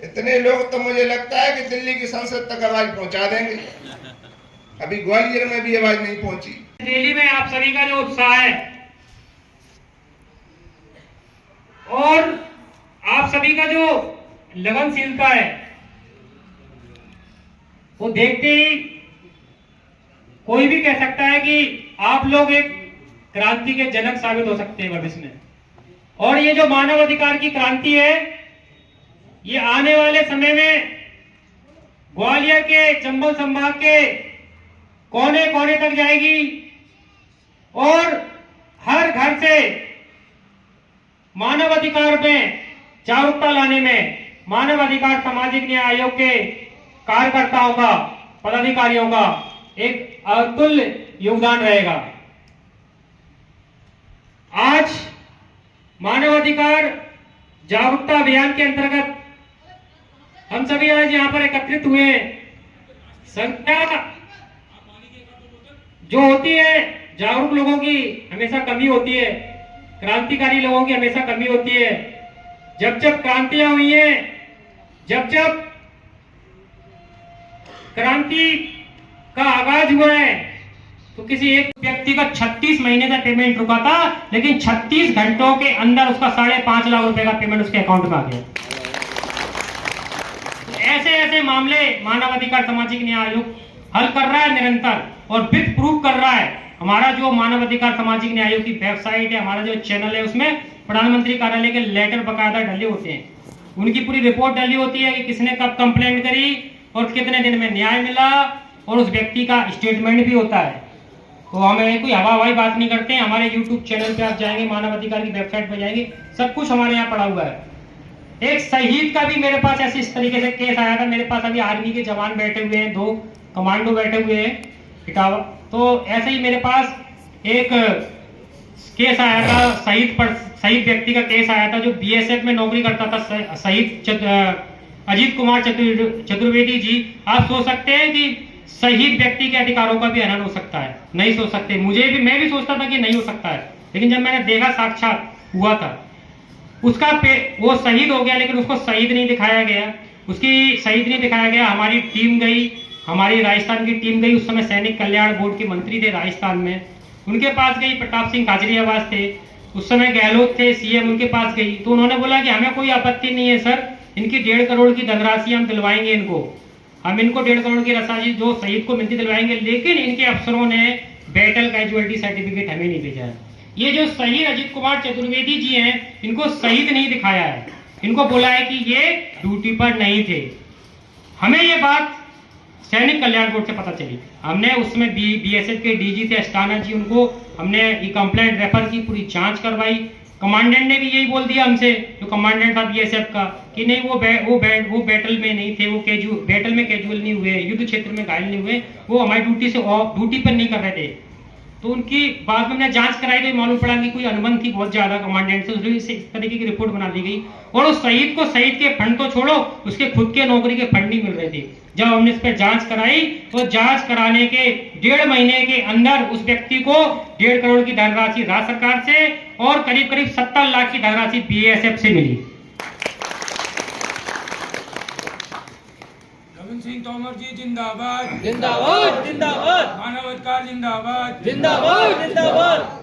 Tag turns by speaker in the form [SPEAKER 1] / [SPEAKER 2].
[SPEAKER 1] इतने लोग तो मुझे लगता है कि दिल्ली की संसद तक आवाज पहुंचा देंगे। अभी ग्वालियर में भी आवाज नहीं पहुंची।
[SPEAKER 2] दिल्ली में आप सभी का जो उत्साह है और आप सभी का जो लगनशीलता है वो देखते ही कोई भी कह सकता है कि आप लोग एक क्रांति के जनक साबित हो सकते हैं भविष्य में। और ये जो मानव अधिकार की क्रांति है ये आने वाले समय में ग्वालियर के चंबल संभाग के कोने कोने तक जाएगी और हर घर से मानव अधिकार में जागरूकता लाने में मानव अधिकार सामाजिक न्याय आयोग के कार्यकर्ताओं का, पदाधिकारियों का एक अतुल्य योगदान रहेगा। आज मानव अधिकार जागरूकता अभियान के अंतर्गत हम सभी आज यहाँ पर एकत्रित हुए हैं। संख्या जो होती है जागरूक लोगों की हमेशा कमी होती है, क्रांतिकारी लोगों की हमेशा कमी होती है। जब जब क्रांतियां हुई हैं, जब जब क्रांति का आगाज हुआ है तो किसी एक व्यक्ति का 36 महीने का पेमेंट रुका था, लेकिन 36 घंटों के अंदर उसका 5.5 लाख रुपए का पेमेंट उसके अकाउंट में आ गया। ऐसे ऐसे मामले मानवाधिकार सामाजिक न्याय आयोग हल कर रहा है निरंतर और विथ प्रूफ कर रहा है। हमारा जो मानवाधिकार सामाजिक न्याय आयोग की वेबसाइट है, हमारा जो चैनल है, उसमें प्रधानमंत्री कार्यालय के लेटर बकायदा डले होते हैं। उनकी पूरी रिपोर्ट डली होती है कि किसने कब कंप्लेंट करी और कितने दिन में न्याय मिला, और उस व्यक्ति का स्टेटमेंट भी होता है। तो हमें कोई हवाई बात नहीं करते हैं। हमारे YouTube चैनल पे आप जाएंगे, मानव अधिकार की वेबसाइट पे जाएंगे, सब कुछ हमारे यहाँ पड़ा हुआ है। एक शहीद का भी मेरे पास ऐसे इस तरीके से केस आया था। मेरे पास अभी आर्मी के जवान बैठे हुए हैं, 2 कमांडो बैठे हुए हैं इटावा। तो ऐसे ही मेरे पास एक केस आया था, शहीद व्यक्ति का केस आया था जो BSF में नौकरी करता था, शहीद अजीत कुमार चतुर्वेदी जी। आप सोच सकते हैं कि शहीद व्यक्ति के अधिकारों का भी हनन हो सकता है? नहीं सोच सकते। मैं भी सोचता था कि नहीं हो सकता है, लेकिन जब मैंने देखा साक्षात हुआ था। उसका वो शहीद हो गया, लेकिन उसको शहीद नहीं दिखाया गया, उसकी शहीद नहीं दिखाया गया। हमारी टीम गई, हमारी राजस्थान की टीम गई, उस समय सैनिक कल्याण बोर्ड के मंत्री थे राजस्थान में, उनके पास गई। प्रताप सिंह काजरीवास थे उस समय, गहलोत थे CM, उनके पास गई। तो उन्होंने बोला कि हमें कोई आपत्ति नहीं है सर, इनकी 1.5 करोड़ की धनराशि हम दिलवाएंगे, हम इनको 1.5 करोड़ की राशि जो शहीद को मिलती दिलवाएंगे, लेकिन इनके अफसरों ने बैटल कैजुअलिटी सर्टिफिकेट हमें नहीं भेजा है। ये जो शहीद अजीत कुमार चतुर्वेदी जी हैं, इनको शहीद नहीं दिखाया है, इनको बोला है कि ये ड्यूटी पर नहीं थे। हमें ये बात सैनिक कल्याण बोर्ड से पता चली। हमने उसमें BSF के DG थे अस्थाना जी, उनको हमने ये कंप्लेंट रेफर की, पूरी जांच करवाई। कमांडेंट ने भी यही बोल दिया हमसे, जो कमांडेंट था BSF का, कि नहीं वो बैटल में नहीं थे, वो बैटल में कैजुअल नहीं हुए, युद्ध क्षेत्र में घायल नहीं हुए, वो हमारी ड्यूटी पर नहीं कर रहे थे। तो उनकी बाद में हमने जांच कराई तो मालूम पड़ा कि कोई अनुबंध थी बहुत ज्यादा कमांडेंट से, इस तरीके की रिपोर्ट बना दी गई। और उस शहीद के फंड तो छोड़ो, उसके खुद के नौकरी के फंड नहीं मिल रहे थे। जब हमने इस पर जांच कराई तो जांच कराने के 1.5 महीने के अंदर उस व्यक्ति को 1.5 करोड़ की धनराशि राज्य सरकार से और करीब 70 लाख की धनराशि BSF से मिली।
[SPEAKER 3] सिंह तोमर जी जिंदाबाद,
[SPEAKER 4] जिंदाबाद, जिंदाबाद।
[SPEAKER 3] मानव अधिकार जिंदाबाद,
[SPEAKER 4] जिंदाबाद, जिंदाबाद।